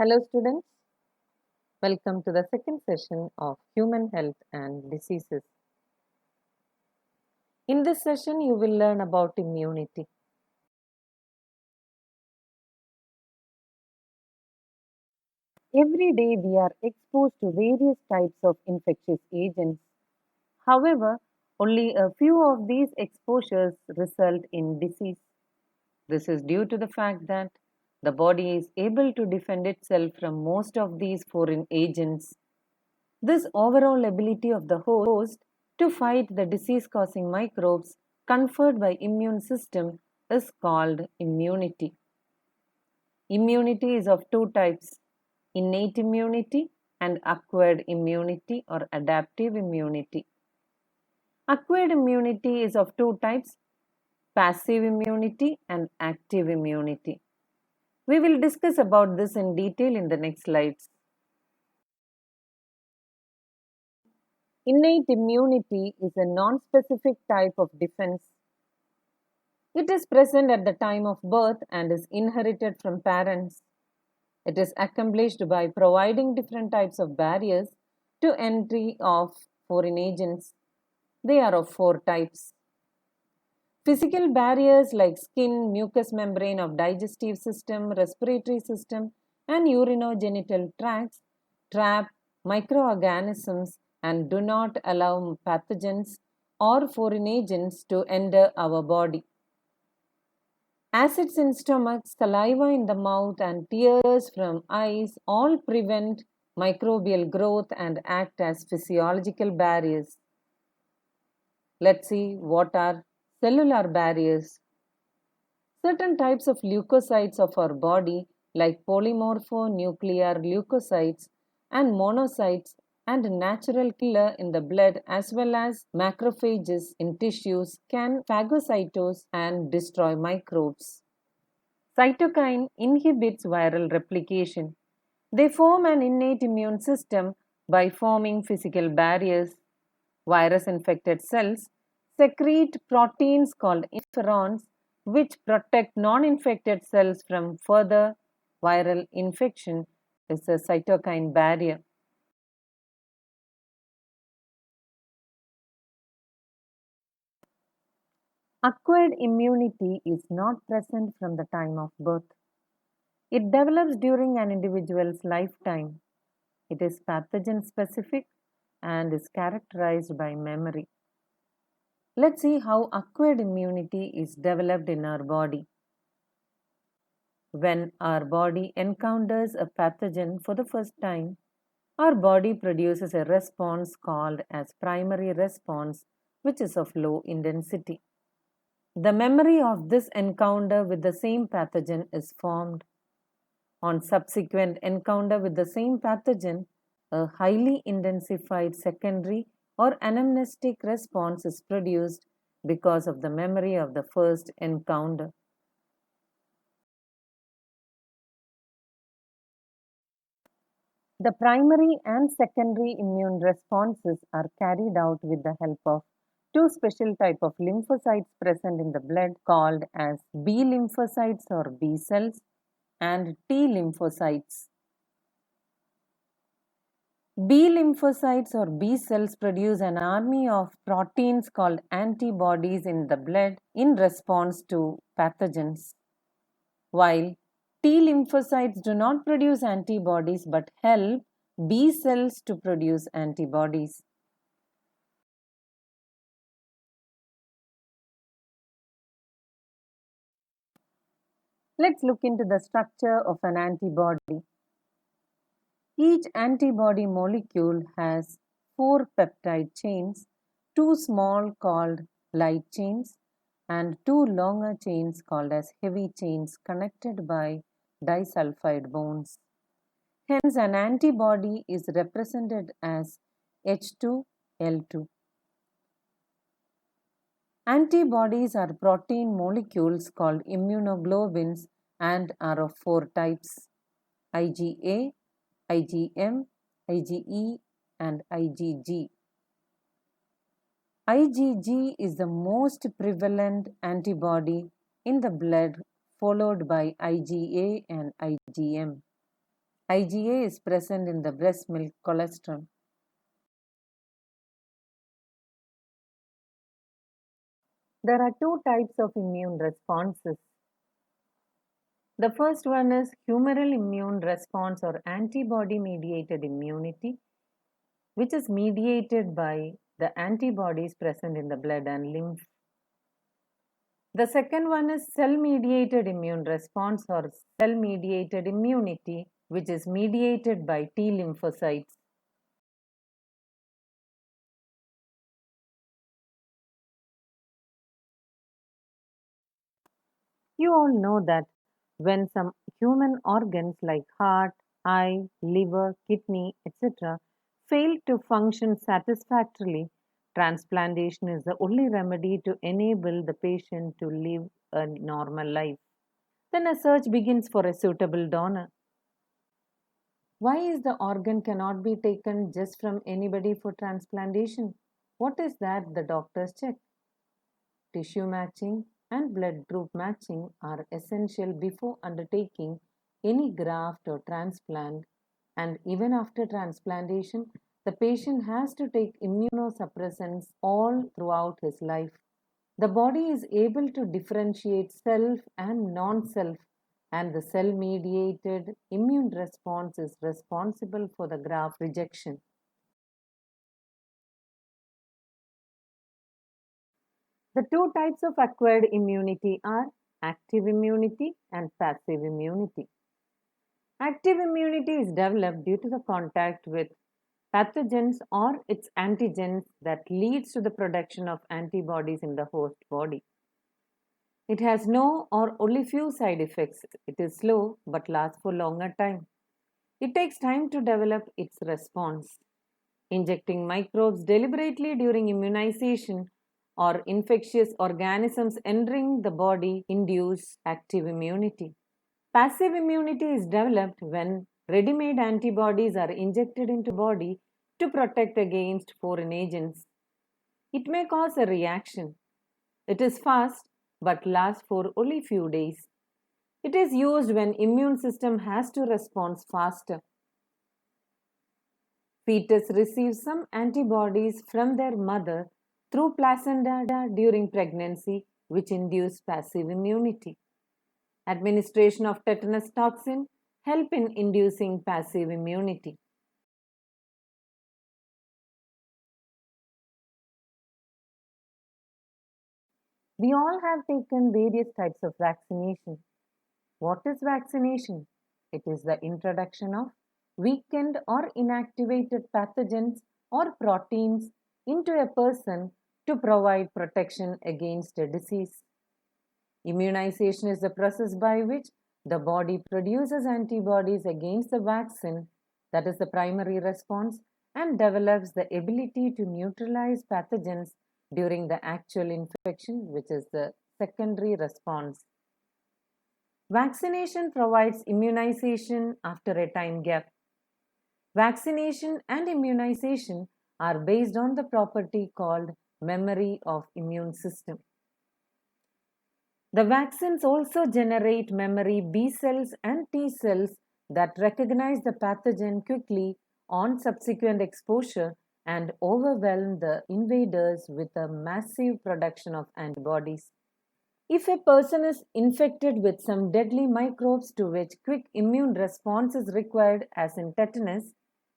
Hello students, welcome to the second session of Human Health and Diseases. In this session, you will learn about immunity. Every day we are exposed to various types of infectious agents. However, only a few of these exposures result in disease. This is due to the fact that the body is able to defend itself from most of these foreign agents. This overall ability of the host to fight the disease-causing microbes conferred by immune system is called immunity. Immunity is of two types, innate immunity and acquired immunity or adaptive immunity. Acquired immunity is of two types, passive immunity and active immunity. We will discuss about this in detail in the next slides. Innate immunity is a non-specific type of defense. It is present at the time of birth and is inherited from parents. It is accomplished by providing different types of barriers to entry of foreign agents. They are of four types. Physical barriers like skin, mucous membrane of digestive system, respiratory system, and urinogenital tracts trap microorganisms and do not allow pathogens or foreign agents to enter our body. Acids in stomach, saliva in the mouth, and tears from eyes all prevent microbial growth and act as physiological barriers. Let's see what are cellular barriers. Certain types of leukocytes of our body, like polymorphonuclear leukocytes and monocytes, and natural killer in the blood as well as macrophages in tissues, can phagocytose and destroy microbes. Cytokine inhibits viral replication. They form an innate immune system by forming physical barriers. Virus-infected cells secrete proteins called interferons which protect non-infected cells from further viral infection. Is a cytokine barrier. Acquired immunity is not present from the time of birth. It develops during an individual's lifetime. It is pathogen specific and is characterized by memory. Let's see how acquired immunity is developed in our body. When our body encounters a pathogen for the first time, our body produces a response called as primary response, which is of low intensity. The memory of this encounter with the same pathogen is formed. On subsequent encounter with the same pathogen, a highly intensified secondary or anamnestic response is produced because of the memory of the first encounter. The primary and secondary immune responses are carried out with the help of two special type of lymphocytes present in the blood called as B lymphocytes or B cells and T lymphocytes. B lymphocytes or B cells produce an army of proteins called antibodies in the blood in response to pathogens, while T lymphocytes do not produce antibodies but help B cells to produce antibodies. Let's look into the structure of an antibody. Each antibody molecule has 4 peptide chains, 2 small called light chains and 2 longer chains called as heavy chains connected by disulfide bonds. Hence, an antibody is represented as H2L2. Antibodies are protein molecules called immunoglobulins and are of 4 types: IgA, IgM, IgE, and IgG. IgG is the most prevalent antibody in the blood, followed by IgA and IgM. IgA is present in the breast milk cholesterol. There are two types of immune responses. The first one is humoral immune response or antibody mediated immunity, which is mediated by the antibodies present in the blood and lymph. The second one is cell mediated immune response or cell mediated immunity, which is mediated by T lymphocytes. You all know that when some human organs like heart, eye, liver, kidney, etc., fail to function satisfactorily, transplantation is the only remedy to enable the patient to live a normal life. Then a search begins for a suitable donor. Why is the organ cannot be taken just from anybody for transplantation? What is that the doctors check? Tissue matching and blood group matching are essential before undertaking any graft or transplant, and even after transplantation, the patient has to take immunosuppressants all throughout his life. The body is able to differentiate self and non self, and the cell mediated immune response is responsible for the graft rejection. The two types of acquired immunity are active immunity and passive immunity. Active immunity is developed due to the contact with pathogens or its antigens that leads to the production of antibodies in the host body. It has no or only few side effects. It is slow but lasts for longer time. It takes time to develop its response. Injecting microbes deliberately during immunization or infectious organisms entering the body induce active immunity. Passive immunity is developed when ready-made antibodies are injected into body to protect against foreign agents. It may cause a reaction. It is fast but lasts for only few days. It is used when immune system has to respond faster. Fetus receives some antibodies from their mother through placenta during pregnancy, which induce passive immunity. Administration of tetanus toxin help in inducing passive immunity. We all have taken various types of vaccination. What is vaccination? It is the introduction of weakened or inactivated pathogens or proteins into a person to provide protection against a disease. Immunization is the process by which the body produces antibodies against the vaccine, that is the primary response, and develops the ability to neutralize pathogens during the actual infection, which is the secondary response. Vaccination provides immunization after a time gap. Vaccination and immunization are based on the property called memory of immune system. The vaccines also generate memory B cells and T cells that recognize the pathogen quickly on subsequent exposure and overwhelm the invaders with a massive production of antibodies. If a person is infected with some deadly microbes to which quick immune response is required, as in tetanus,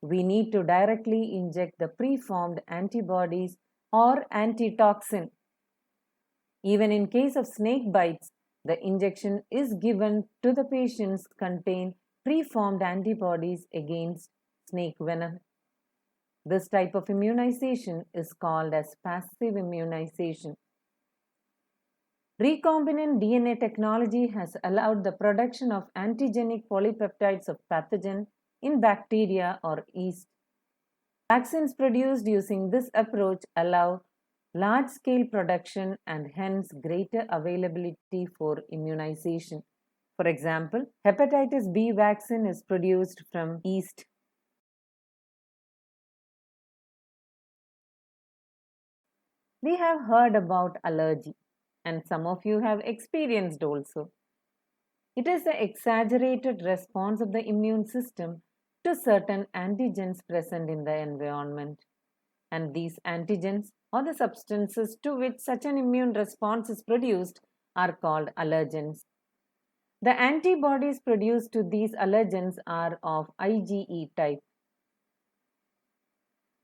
we need to directly inject the preformed antibodies or antitoxin. Even in case of snake bites, the injection is given to the patients contain preformed antibodies against snake venom. This type of immunization is called as passive immunization. Recombinant DNA technology has allowed the production of antigenic polypeptides of pathogen in bacteria or yeast. Vaccines produced using this approach allow large-scale production and hence greater availability for immunization. For example, hepatitis B vaccine is produced from yeast. We have heard about allergy, and some of you have experienced also. It is the exaggerated response of the immune system to certain antigens present in the environment. And these antigens or the substances to which such an immune response is produced are called allergens. The antibodies produced to these allergens are of IgE type.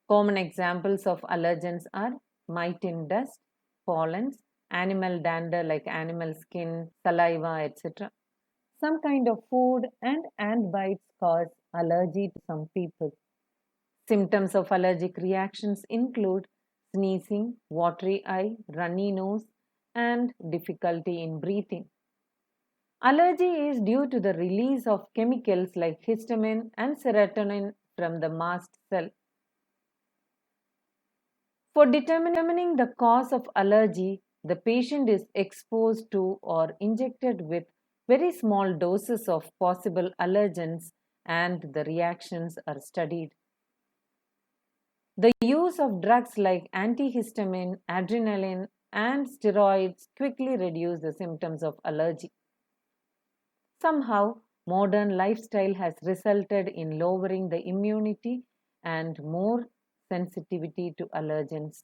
Common examples of allergens are mitin dust, pollens, animal dander like animal skin, saliva, etc. Some kind of food and ant bites cause allergy to some people. Symptoms of allergic reactions include sneezing, watery eye, runny nose, and difficulty in breathing. Allergy is due to the release of chemicals like histamine and serotonin from the mast cell. For determining the cause of allergy, the patient is exposed to or injected with very small doses of possible allergens and the reactions are studied. The use of drugs like antihistamine, adrenaline, and steroids quickly reduce the symptoms of allergy. Somehow, modern lifestyle has resulted in lowering the immunity and more sensitivity to allergens.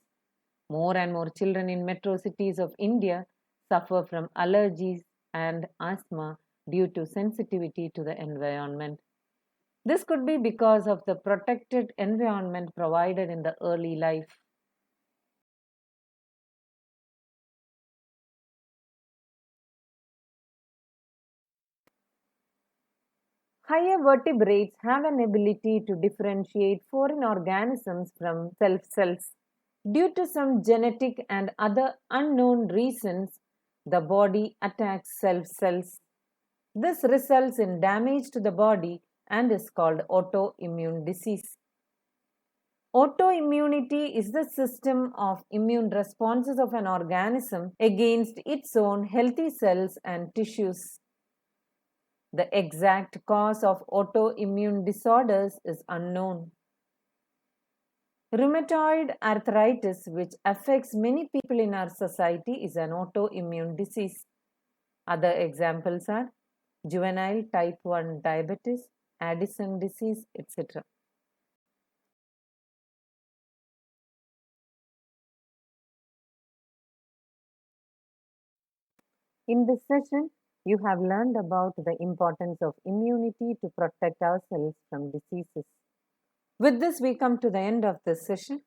More and more children in metro cities of India suffer from allergies and asthma due to sensitivity to the environment. This could be because of the protected environment provided in the early life. Higher vertebrates have an ability to differentiate foreign organisms from self cells. Due to some genetic and other unknown reasons, the body attacks self cells. This results in damage to the body and is called autoimmune disease. Autoimmunity is the system of immune responses of an organism against its own healthy cells and tissues. The exact cause of autoimmune disorders is unknown. Rheumatoid arthritis, which affects many people in our society, is an autoimmune disease. Other examples are juvenile type 1 diabetes, Addison disease, etc. In this session, you have learned about the importance of immunity to protect ourselves from diseases. With this, we come to the end of this session.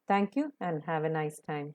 Thank you and have a nice time.